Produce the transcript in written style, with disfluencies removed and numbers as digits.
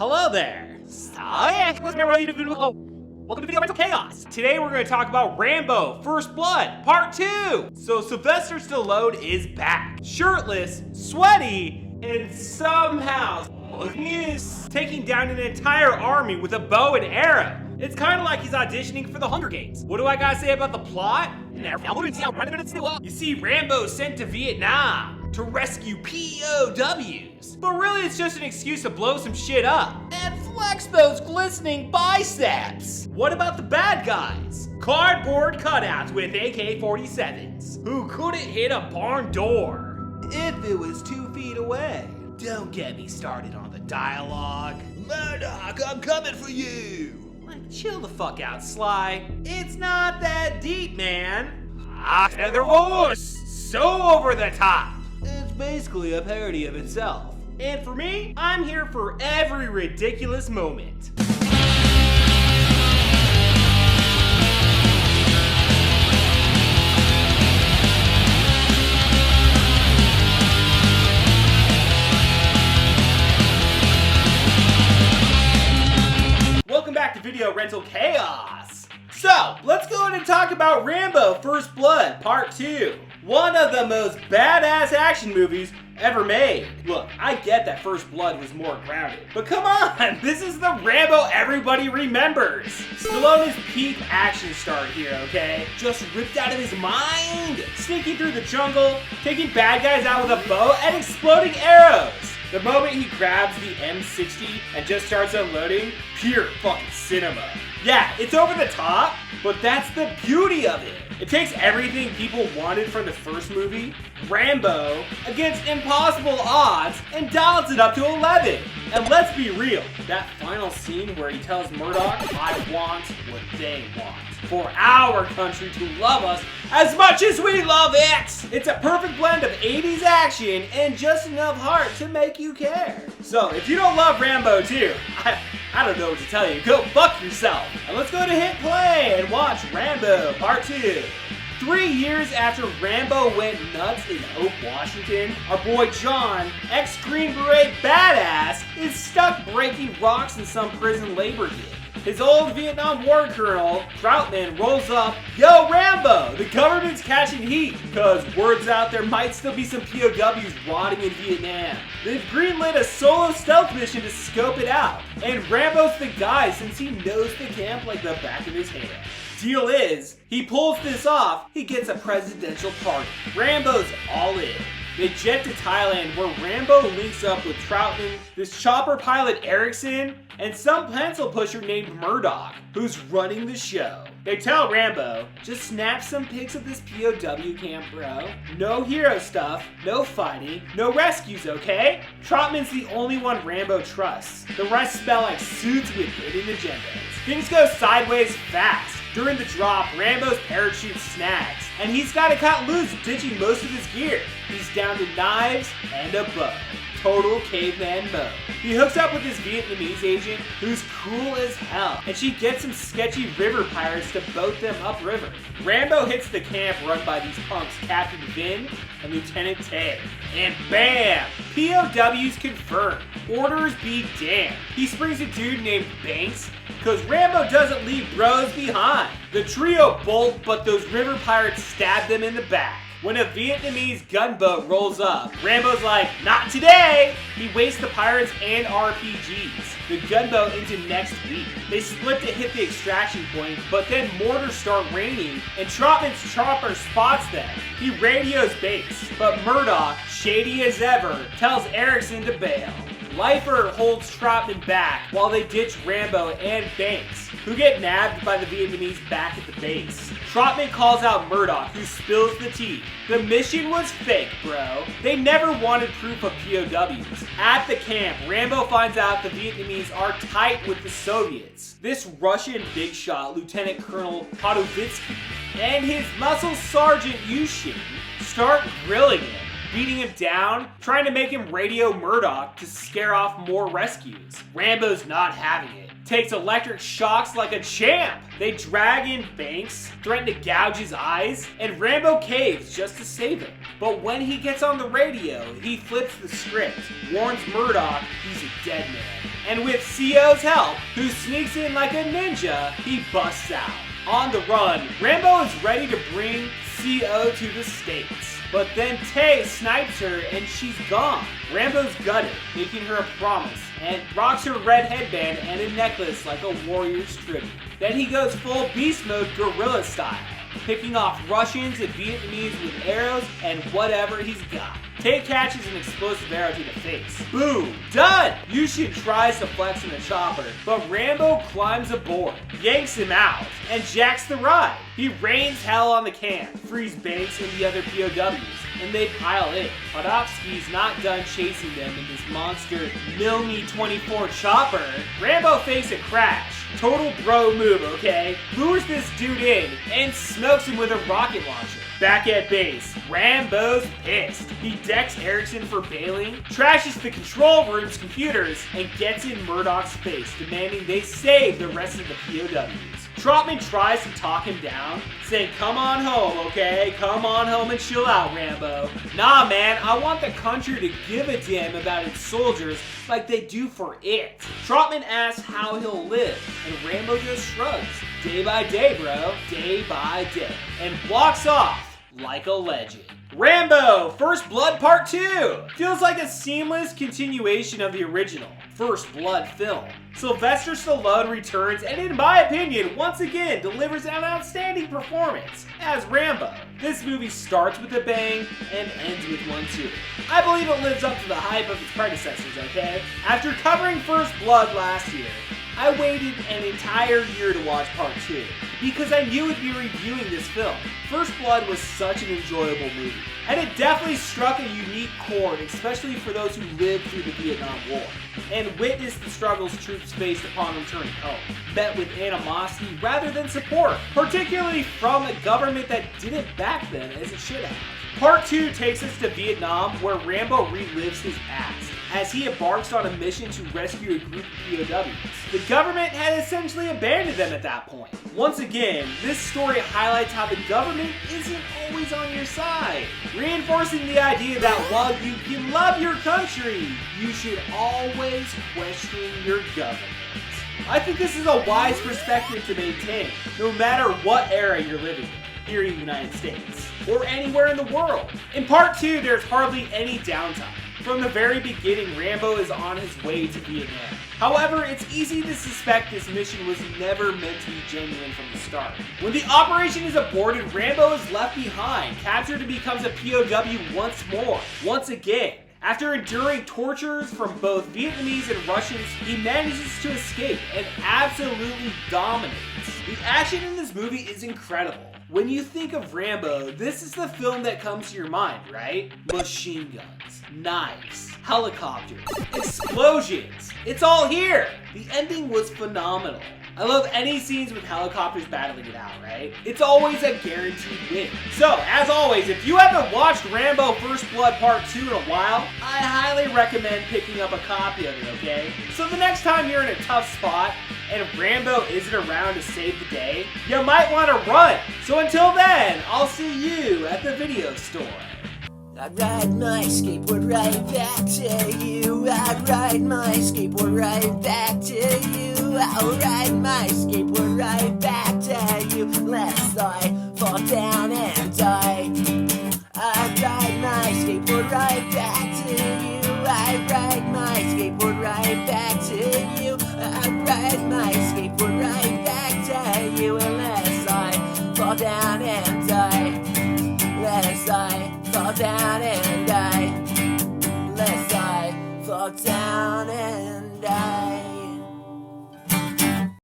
Hello there! Welcome to Video Rental Chaos! Today we're going to talk about Rambo First Blood Part 2! So Sylvester Stallone is back. Shirtless, sweaty, and somehow he is taking down an entire army with a bow and arrow. It's kind of like he's auditioning for the Hunger Games. What do I gotta say about the plot? You see, Rambo's sent to Vietnam to rescue POWs. But really it's just an excuse to blow some shit up and flex those glistening biceps. What about the bad guys? Cardboard cutouts with AK-47s who couldn't hit a barn door if it was 2 feet away. Don't get me started on the dialogue. Murdoch, I'm coming for you. Like, chill the fuck out, Sly. It's not that deep, man. They're so over the top. It's basically a parody of itself. And for me, I'm here for every ridiculous moment. Welcome back to Video Rental Chaos. So, let's go ahead and talk about Rambo First Blood Part 2. One of the most badass action movies ever made. Look, I get that First Blood was more grounded, but come on, this is the Rambo everybody remembers. Stallone is peak action star here, okay? Just ripped out of his mind. Sneaking through the jungle, taking bad guys out with a bow, and exploding arrows. The moment he grabs the M60 and just starts unloading, pure fucking cinema. Yeah, it's over the top, but that's the beauty of it. It takes everything people wanted from the first movie, Rambo, against impossible odds, and dials it up to 11. And let's be real, that final scene where he tells Murdoch, I want what they want. For our country to love us as much as we love it! It's a perfect blend of 80s action and just enough heart to make you care. So if you don't love Rambo 2, I don't know what to tell you. Go fuck yourself. And let's go to hit play and watch Rambo Part 2. 3 years after Rambo went nuts in Hope, Washington, our boy John, ex-Green Beret badass, is stuck breaking rocks in some prison labor gig. His old Vietnam War colonel, Troutman, rolls up, Yo Rambo, the government's catching heat, cause word's out there might still be some POWs rotting in Vietnam. They've greenlit a solo stealth mission to scope it out, and Rambo's the guy since he knows the camp like the back of his hand. Deal is, he pulls this off, he gets a presidential pardon. Rambo's all in. They jet to Thailand where Rambo links up with Troutman, this chopper pilot Erickson, and some pencil pusher named Murdoch, who's running the show. They tell Rambo, just snap some pics of this POW camp, bro. No hero stuff, no fighting, no rescues, okay? Troutman's the only one Rambo trusts. The rest smell like suits with hidden agendas. Things go sideways fast. During the drop, Rambo's parachute snags, and he's got to cut loose, ditching most of his gear. He's down to knives and a bow. Total caveman mode. He hooks up with his Vietnamese agent, who's cool as hell, and she gets some sketchy river pirates to boat them upriver. Rambo hits the camp run by these punks, Captain Vin and Lieutenant Tay. And bam! POWs confirmed. Orders be damned. He springs a dude named Banks, cause Rambo doesn't leave bros behind. The trio bolt, but those river pirates stab them in the back. When a Vietnamese gunboat rolls up, Rambo's like, not today! He wastes the pirates and RPGs, the gunboat into next week. They split to hit the extraction point, but then mortars start raining, and Troutman's chopper spots them. He radios base, but Murdoch, shady as ever, tells Erickson to bail. Lifer holds Troutman back while they ditch Rambo and Banks, who get nabbed by the Vietnamese back at the base. Troutman calls out Murdoch, who spills the tea. The mission was fake, bro. They never wanted proof of POWs. At the camp, Rambo finds out the Vietnamese are tight with the Soviets. This Russian big shot, Lieutenant Colonel Podovitsky, and his muscle sergeant Yushin start grilling him, beating him down, trying to make him radio Murdoch to scare off more rescues. Rambo's not having it. Takes electric shocks like a champ. They drag in Banks, threaten to gouge his eyes, and Rambo caves just to save him. But when he gets on the radio, he flips the script, warns Murdoch he's a dead man, and with CO's help, who sneaks in like a ninja, he busts out. On the run, Rambo is ready to bring CO to the States. But then Tay snipes her and she's gone. Rambo's gutted, making her a promise, and rocks her red headband and a necklace like a warrior's tribute. Then he goes full beast mode guerrilla style, picking off Russians and Vietnamese with arrows and whatever he's got. Tay catches an explosive arrow to the face. Boom! Done! Yushin tries to flex in the chopper, but Rambo climbs aboard, yanks him out, and jacks the ride. He rains hell on the camp, frees Banks and the other POWs, and they pile in. Podofsky's not done chasing them in this monster Mil-Me-24 chopper. Rambo fakes a crash. Total bro move, okay? Lures this dude in and smokes him with a rocket launcher. Back at base, Rambo's pissed. He decks Erickson for bailing, trashes the control room's computers, and gets in Murdoch's face, demanding they save the rest of the POWs. Trotman tries to talk him down, saying, "Come on home, okay? Come on home and chill out, Rambo." Nah, man, I want the country to give a damn about its soldiers like they do for it. Trotman asks how he'll live, and Rambo just shrugs. Day by day, bro. Day by day. And walks off like a legend. Rambo, First Blood Part 2! Feels like a seamless continuation of the original First Blood film. Sylvester Stallone returns and, in my opinion, once again delivers an outstanding performance as Rambo. This movie starts with a bang and ends with one too. I believe it lives up to the hype of its predecessors, okay? After covering First Blood last year, I waited an entire year to watch Part 2 because I knew I'd be reviewing this film. First Blood was such an enjoyable movie, and it definitely struck a unique chord, especially for those who lived through the Vietnam War and witnessed the struggles troops faced upon returning home, met with animosity rather than support, particularly from a government that didn't back them as it should have. Part 2 takes us to Vietnam, where Rambo relives his past as he embarks on a mission to rescue a group of POWs. The government had essentially abandoned them at that point. Once again, this story highlights how the government isn't always on your side, reinforcing the idea that while you can love your country, you should always question your government. I think this is a wise perspective to maintain, no matter what era you're living in, here in the United States, or anywhere in the world. In Part 2, there's hardly any downtime. From the very beginning, Rambo is on his way to Vietnam. However, it's easy to suspect this mission was never meant to be genuine from the start. When the operation is aborted, Rambo is left behind, captured and becomes a POW once more, once again. After enduring tortures from both Vietnamese and Russians, he manages to escape and absolutely dominates. The action in this movie is incredible. When you think of Rambo, this is the film that comes to your mind, right? Machine guns, knives, helicopters, explosions. It's all here. The ending was phenomenal. I love any scenes with helicopters battling it out, right? It's always a guaranteed win. So, as always, if you haven't watched Rambo First Blood Part 2 in a while, I highly recommend picking up a copy of it, okay? So the next time you're in a tough spot and Rambo isn't around to save the day, you might want to run. So until then, I'll see you at the video store. I ride my skateboard right back to you. I ride my skateboard right back to you. I'll ride my skateboard right back to you, lest I fall down and die. I ride my skateboard right back to you. I ride my skateboard right back to you. I ride my skateboard right back to you, unless I fall down and die. Lest I fall down and die. Lest I fall down and